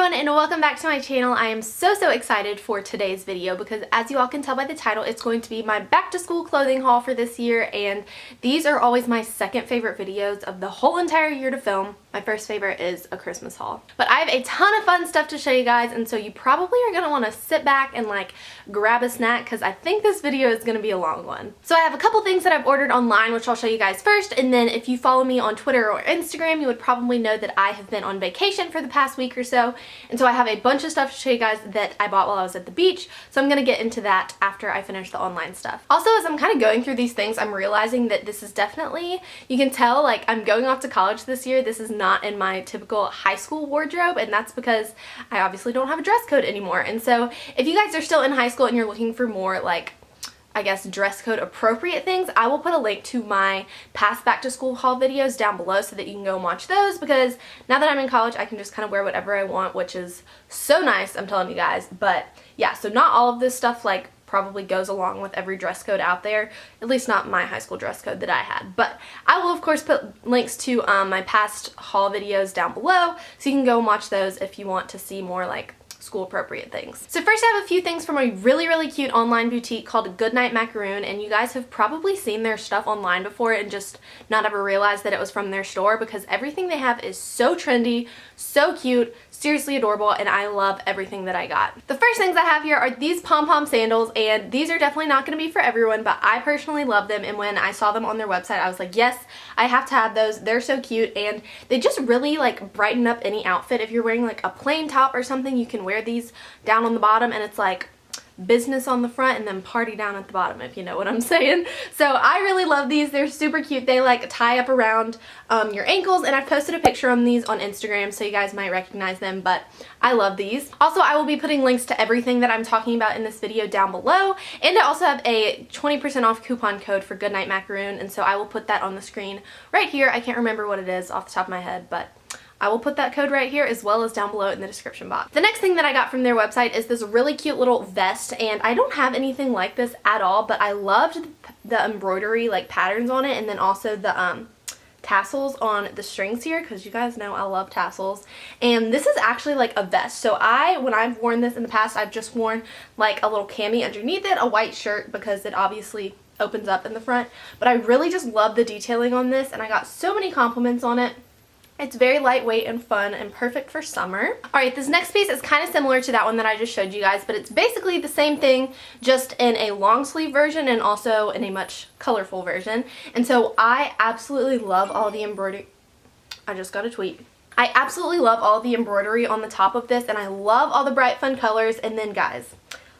everyone, and welcome back to my channel. I am so excited for today's video because, as you all can tell by the title, it's going to be my back to school clothing haul for this year, and these are always my second favorite videos of the whole entire year to film. My first favorite is a Christmas haul. But I have a ton of fun stuff to show you guys, and so you probably are going to want to sit back and grab a snack because I think this video is going to be a long one. So I have a couple things that I've ordered online, which I'll show you guys first, and then if you follow me on Twitter or Instagram, you would probably know that I have been on vacation for the past week or so, and so I have a bunch of stuff to show you guys that I bought while I was at the beach, so I'm going to get into that after I finish the online stuff. Also, as I'm kind of going through these things, I'm realizing that this is definitely, you can tell, I'm going off to college this year. This is not in my typical high school wardrobe, and that's because I obviously don't have a dress code anymore. And so if you guys are still in high school and you're looking for more I guess dress code appropriate things, I will put a link to my past back to school haul videos down below so that you can go and watch those, because now that I'm in college I can just kind of wear whatever I want, which is so nice, I'm telling you guys. But yeah, so not all of this stuff probably goes along with every dress code out there, at least not my high school dress code that I had. But I will of course put links to my past haul videos down below so you can go and watch those if you want to see more school appropriate things. So first I have a few things from a really cute online boutique called Night Macaroon, and you guys have probably seen their stuff online before and just not ever realized that it was from their store, because everything they have is so trendy, so cute, seriously adorable, and I love everything that I got. The first things I have here are these pom-pom sandals, and these are definitely not going to be for everyone, but I personally love them, and when I saw them on their website I was like, yes, I have to have those. They're so cute, and they just really brighten up any outfit. If you're wearing a plain top or something, you can wear these down on the bottom and it's business on the front and then party down at the bottom, if you know what I'm saying. So I really love these. They're super cute. They tie up around your ankles, and I've posted a picture on these on Instagram so you guys might recognize them, but I love these. Also, I will be putting links to everything that I'm talking about in this video down below, and I also have a 20% off coupon code for Night Macaroon, and so I will put that on the screen right here. I can't remember what it is off the top of my head, but I will put that code right here as well as down below in the description box. The next thing that I got from their website is this really cute little vest, and I don't have anything like this at all, but I loved the embroidery patterns on it, and then also the tassels on the strings here, because you guys know I love tassels. And this is actually a vest. So when I've worn this in the past, I've just worn a little cami underneath it, a white shirt, because it obviously opens up in the front. But I really just love the detailing on this, and I got so many compliments on it. It's very lightweight and fun and perfect for summer. Alright, this next piece is kind of similar to that one that I just showed you guys, but it's basically the same thing, just in a long sleeve version and also in a much colorful version. And so I absolutely love all the embroidery. I just got a tweet. I absolutely love all the embroidery on the top of this, and I love all the bright fun colors. And then guys,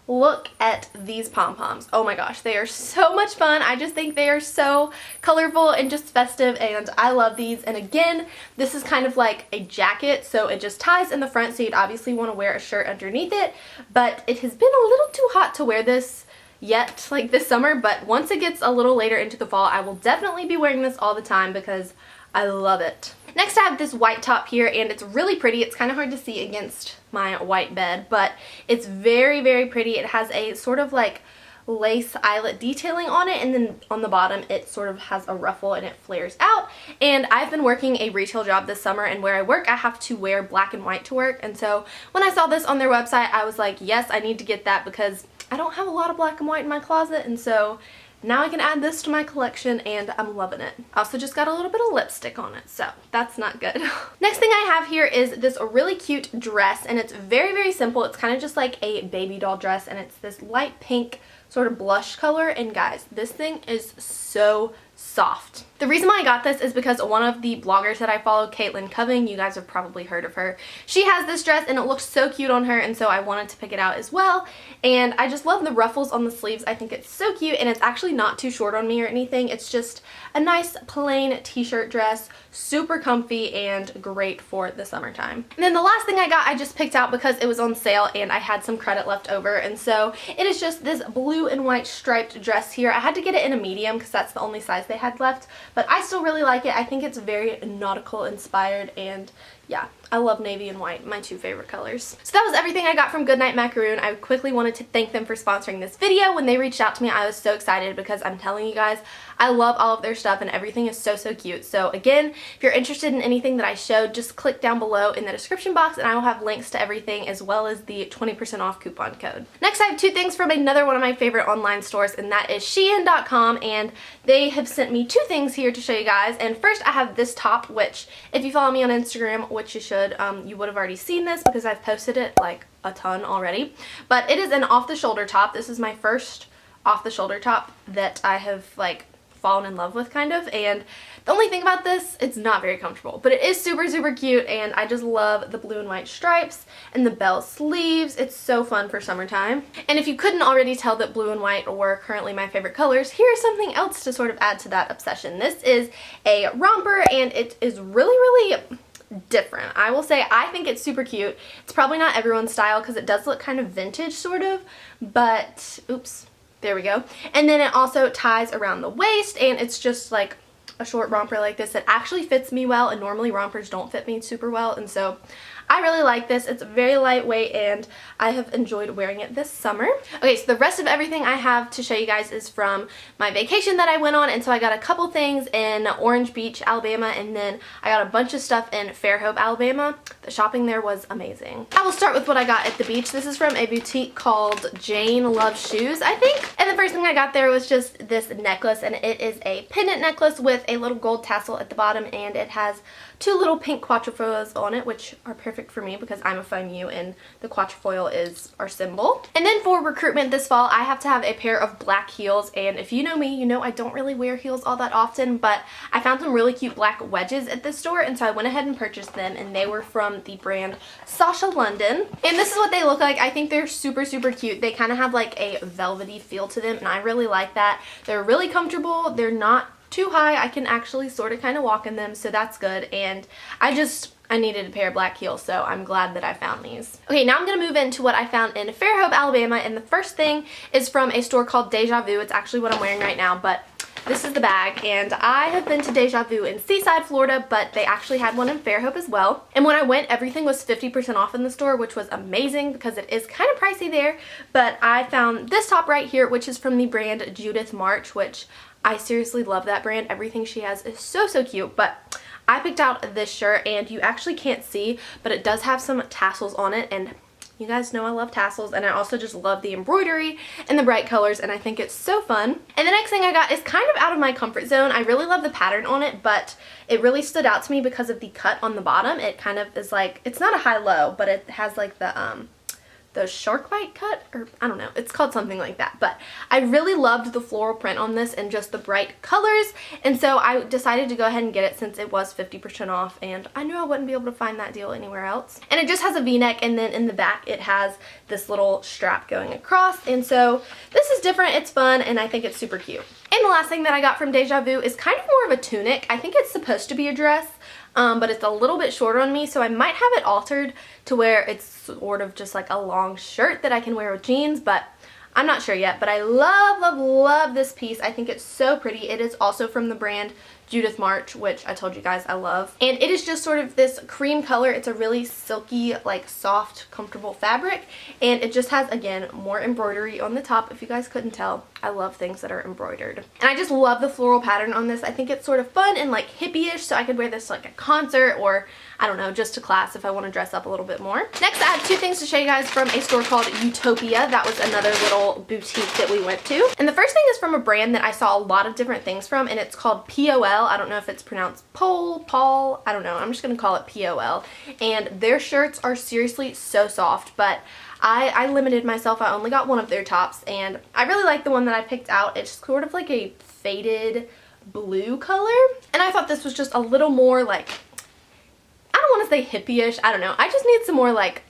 look at these pom-poms. Oh my gosh, they are so much fun. I just think they are so colorful and just festive, and I love these. And again, this is kind of like a jacket, so it just ties in the front, so you'd obviously want to wear a shirt underneath it. But it has been a little too hot to wear this yet, this summer, but once it gets a little later into the fall, I will definitely be wearing this all the time because I love it. Next I have this white top here, and it's really pretty. It's kind of hard to see against my white bed, but it's very pretty. It has a sort of lace eyelet detailing on it, and then on the bottom it sort of has a ruffle and it flares out. And I've been working a retail job this summer, and where I work I have to wear black and white to work, and so when I saw this on their website I was like, yes, I need to get that because I don't have a lot of black and white in my closet, and so now I can add this to my collection, and I'm loving it. I also just got a little bit of lipstick on it, so that's not good. Next thing I have here is this really cute dress, and it's very simple. It's kind of just like a baby doll dress, and it's this light pink sort of blush color, and guys, this thing is so soft. The reason why I got this is because one of the bloggers that I follow, Caitlin Coving, you guys have probably heard of her. She has this dress and it looks so cute on her, and so I wanted to pick it out as well. And I just love the ruffles on the sleeves. I think it's so cute, and it's actually not too short on me or anything. It's just a nice plain t-shirt dress, super comfy and great for the summertime. And then the last thing I got I just picked out because it was on sale and I had some credit left over, and so it is just this blue and white striped dress here. I had to get it in a medium because that's the only size they had left, but I still really like it. I think it's very nautical inspired, and yeah, I love navy and white, my two favorite colors. So that was everything I got from Night Macaroon. I quickly wanted to thank them for sponsoring this video. When they reached out to me, I was so excited because I'm telling you guys, I love all of their stuff and everything is so, so cute. So again, if you're interested in anything that I showed, just click down below in the description box and I will have links to everything as well as the 20% off coupon code. Next, I have two things from another one of my favorite online stores, and that is SheIn.com, and they have sent me two things here to show you guys. And first I have this top, which if you follow me on Instagram, which you should, you would have already seen this because I've posted it like a ton already. But it is an off-the-shoulder top. This is my first off-the-shoulder top that I have like fallen in love with kind of, and the only thing about this, it's not very comfortable, but it is super, super cute, and I just love the blue and white stripes and the bell sleeves. It's so fun for summertime. And if you couldn't already tell that blue and white were currently my favorite colors, here's something else to sort of add to that obsession. This is a romper, and it is really, really different. I will say I think it's super cute. It's probably not everyone's style because it does look kind of vintage sort of, but oops. There we go. And then it also ties around the waist, and it's just like a short romper like this that actually fits me well, and normally rompers don't fit me super well, and so I really like this. It's very lightweight and I have enjoyed wearing it this summer. Okay, so the rest of everything I have to show you guys is from my vacation that I went on, and so I got a couple things in Orange Beach, Alabama, and then I got a bunch of stuff in Fairhope, Alabama. The shopping there was amazing. I will start with what I got at the beach. This is from a boutique called Jane Loves Shoes, I think. And the first thing I got there was just this necklace, and it is a pendant necklace with a little gold tassel at the bottom, and it has two little pink quatrefoils on it, which are perfect for me because I'm a fun you and the quatrefoil is our symbol. And then for recruitment this fall, I have to have a pair of black heels, and if you know me, you know I don't really wear heels all that often, but I found some really cute black wedges at this store, and so I went ahead and purchased them, and they were from the brand Sasha London. And this is what they look like. I think they're super, super cute. They kind of have like a velvety feel to them, and I really like that. They're really comfortable. They're not too high. I can actually sort of kind of walk in them, so that's good. And I needed a pair of black heels, so I'm glad that I found these. Okay, now I'm going to move into what I found in Fairhope, Alabama, and the first thing is from a store called Deja Vu. It's actually what I'm wearing right now, but this is the bag, and I have been to Deja Vu in Seaside, Florida, but they actually had one in Fairhope as well. And when I went, everything was 50% off in the store, which was amazing because it is kind of pricey there. But I found this top right here, which is from the brand Judith March, which I seriously love that brand. Everything she has is so, so cute. But I picked out this shirt, and you actually can't see, but it does have some tassels on it, and you guys know I love tassels, and I also just love the embroidery and the bright colors, and I think it's so fun. And the next thing I got is kind of out of my comfort zone. I really love the pattern on it, but it really stood out to me because of the cut on the bottom. It kind of is like, it's not a high-low, but it has like the shark bite cut, or I don't know, it's called something like that. But I really loved the floral print on this and just the bright colors, and so I decided to go ahead and get it since it was 50% off, and I knew I wouldn't be able to find that deal anywhere else. And it just has a v-neck, and then in the back it has this little strap going across, and so this is different, it's fun, and I think it's super cute. And the last thing that I got from Deja Vu is kind of more of a tunic. I think it's supposed to be a dress, but it's a little bit shorter on me, so I might have it altered to where it's sort of just like a long shirt that I can wear with jeans, but I'm not sure yet. But I love, love, love this piece. I think it's so pretty. It is also from the brand Judith March, which I told you guys I love. And it is just sort of this cream color. It's a really silky, like soft, comfortable fabric. And it just has, again, more embroidery on the top. If you guys couldn't tell, I love things that are embroidered. And I just love the floral pattern on this. I think it's sort of fun and like hippie-ish, so I could wear this to like a concert or, I don't know, just to class if I want to dress up a little bit more. Next, I have two things to show you guys from a store called Utopia. That was another little boutique that we went to. And the first thing is from a brand that I saw a lot of different things from, and it's called POL. I don't know if it's pronounced Paul, I don't know. I'm just going to call it POL. And their shirts are seriously so soft, but I limited myself. I only got one of their tops, and I really like the one that I picked out. It's sort of like a faded blue color, and I thought this was just a little more like, I don't want to say hippie-ish, I don't know. I just need some more like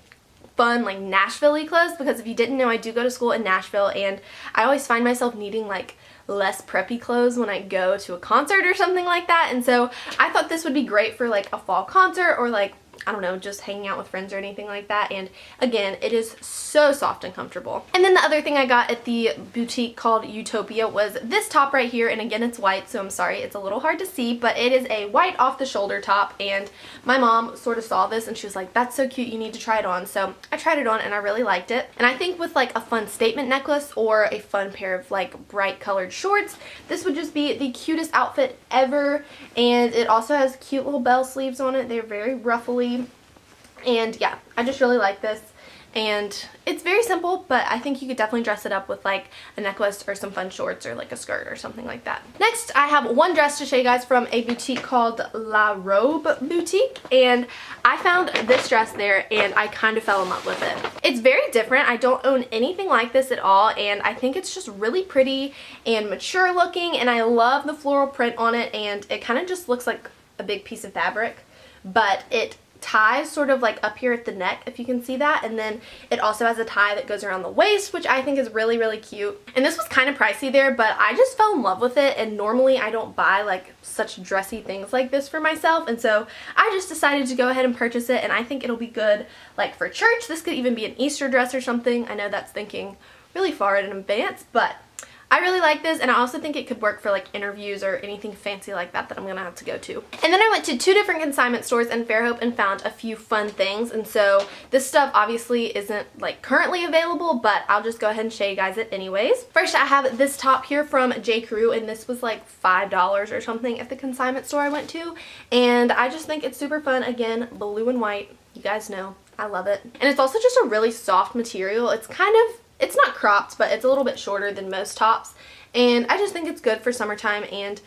fun, like Nashville-y clothes, because if you didn't know, I do go to school in Nashville, and I always find myself needing like less preppy clothes when I go to a concert or something like that. And so I thought this would be great for like a fall concert or like I don't know, just hanging out with friends or anything like that. And again, it is so soft and comfortable. And then the other thing I got at the boutique called Utopia was this top right here. And again, it's white, so I'm sorry, it's a little hard to see, but it is a white off the shoulder top. And my mom sort of saw this and she was like, that's so cute, you need to try it on. So I tried it on and I really liked it. And I think with like a fun statement necklace or a fun pair of like bright colored shorts, this would just be the cutest outfit ever. And it also has cute little bell sleeves on it. They're very ruffly. And yeah, I just really like this. And it's very simple, but I think you could definitely dress it up with like a necklace or some fun shorts or like a skirt or something like that. Next, I have one dress to show you guys from a boutique called Robe Boutique. And I found this dress there and I kind of fell in love with it. It's very different. I don't own anything like this at all. And I think it's just really pretty and mature looking. And I love the floral print on it. And it kind of just looks like a big piece of fabric, but it ties sort of like up here at the neck, if you can see that, and then it also has a tie that goes around the waist, which I think is really, really cute. And this was kind of pricey there, but I just fell in love with it, and normally I don't buy like such dressy things like this for myself, and so I just decided to go ahead and purchase it, and I think it'll be good like for church. This could even be an Easter dress or something. I know that's thinking really far in advance, but I really like this, and I also think it could work for like interviews or anything fancy like that that I'm gonna have to go to. And then I went to 2 different consignment stores in Fairhope and found a few fun things, and so this stuff obviously isn't like currently available, but I'll just go ahead and show you guys it anyways. First, I have this top here from J. Crew, and this was like $5 or something at the consignment store I went to, and I just think it's super fun. Again, blue and white, you guys know I love it. And it's also just a really soft material. It's not cropped, but it's a little bit shorter than most tops, and I just think it's good for summertime. And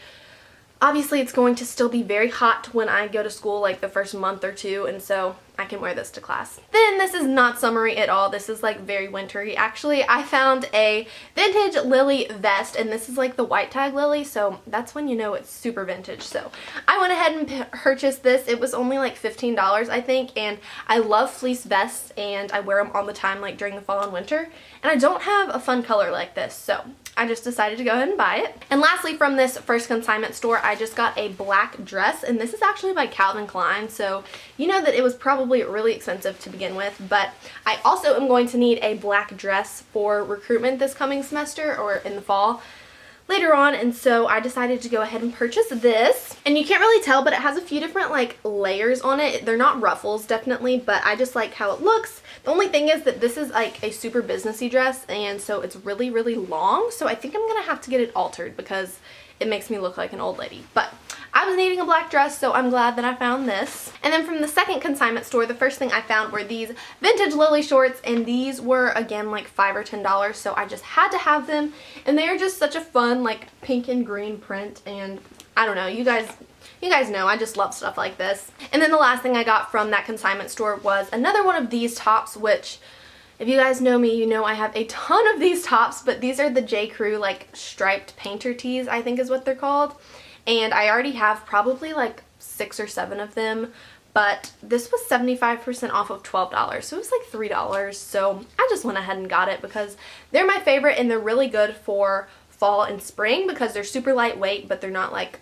obviously it's going to still be very hot when I go to school like the first month or two, and so I can wear this to class. Then this is not summery at all. This is like very wintry. Actually, I found a vintage lily vest, and this is like the white tag lily, so that's when you know it's super vintage. So I went ahead and purchased this. It was only like $15, I think, and I love fleece vests, and I wear them all the time like during the fall and winter, and I don't have a fun color like this, so I just decided to go ahead and buy it. And lastly, from this first consignment store, I just got a black dress, and this is actually by Calvin Klein, so you know that it was probably really expensive to begin with, but I also am going to need a black dress for recruitment this coming semester or in the fall later on, and so I decided to go ahead and purchase this. And you can't really tell, but it has a few different like layers on it. They're not ruffles, definitely, but I just like how it looks. The only thing is that this is like a super businessy dress, and so it's really, really long, so I think I'm gonna have to get it altered because it makes me look like an old lady. But I was needing a black dress, so I'm glad that I found this. And then from the second consignment store, the first thing I found were these vintage lily shorts, and these were again like $5 or $10, so I just had to have them. And they are just such a fun like pink and green print, and I don't know, you guys know I just love stuff like this. And then the last thing I got from that consignment store was another one of these tops, which if you guys know me, you know I have a ton of these tops, but these are the J. Crew like striped painter tees, I think is what they're called. And I already have probably like 6 or 7 of them, but this was 75% off of $12, so it was like $3. So I just went ahead and got it because they're my favorite, and they're really good for fall and spring because they're super lightweight, but they're not like,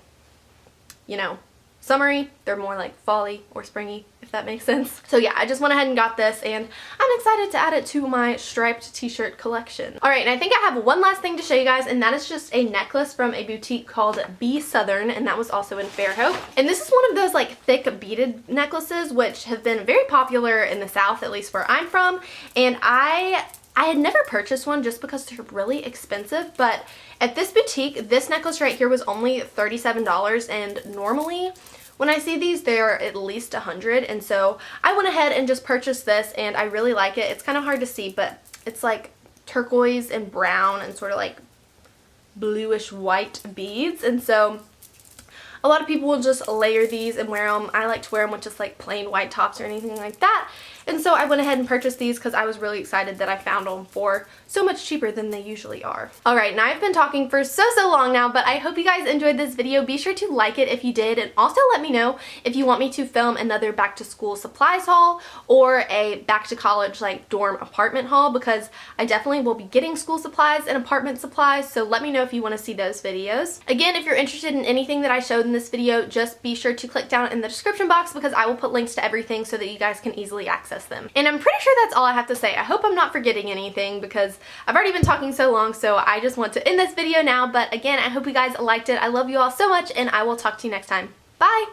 you know, summery. They're more like fall-y or springy, if that makes sense. So yeah, I just went ahead and got this, and I'm excited to add it to my striped t-shirt collection. Alright, and I think I have one last thing to show you guys, and that is just a necklace from a boutique called Be Southern, and that was also in Fairhope. And this is one of those like thick beaded necklaces which have been very popular in the South, at least where I'm from, and I had never purchased one just because they're really expensive, but at this boutique, this necklace right here was only $37, and normally when I see these, they're at least $100, and so I went ahead and just purchased this, and I really like it. It's kind of hard to see, but it's like turquoise and brown and sort of like bluish white beads, and so a lot of people will just layer these and wear them. I like to wear them with just like plain white tops or anything like that. And so I went ahead and purchased these because I was really excited that I found them for so much cheaper than they usually are. Alright, now I've been talking for so long now, but I hope you guys enjoyed this video. Be sure to like it if you did, and also let me know if you want me to film another back to school supplies haul or a back to college like dorm apartment haul, because I definitely will be getting school supplies and apartment supplies, so let me know if you want to see those videos. Again, if you're interested in anything that I showed in this video, just be sure to click down in the description box because I will put links to everything so that you guys can easily access them. And I'm pretty sure that's all I have to say. I hope I'm not forgetting anything because I've already been talking so long, so I just want to end this video now. But again, I hope you guys liked it. I love you all so much, and I will talk to you next time. Bye!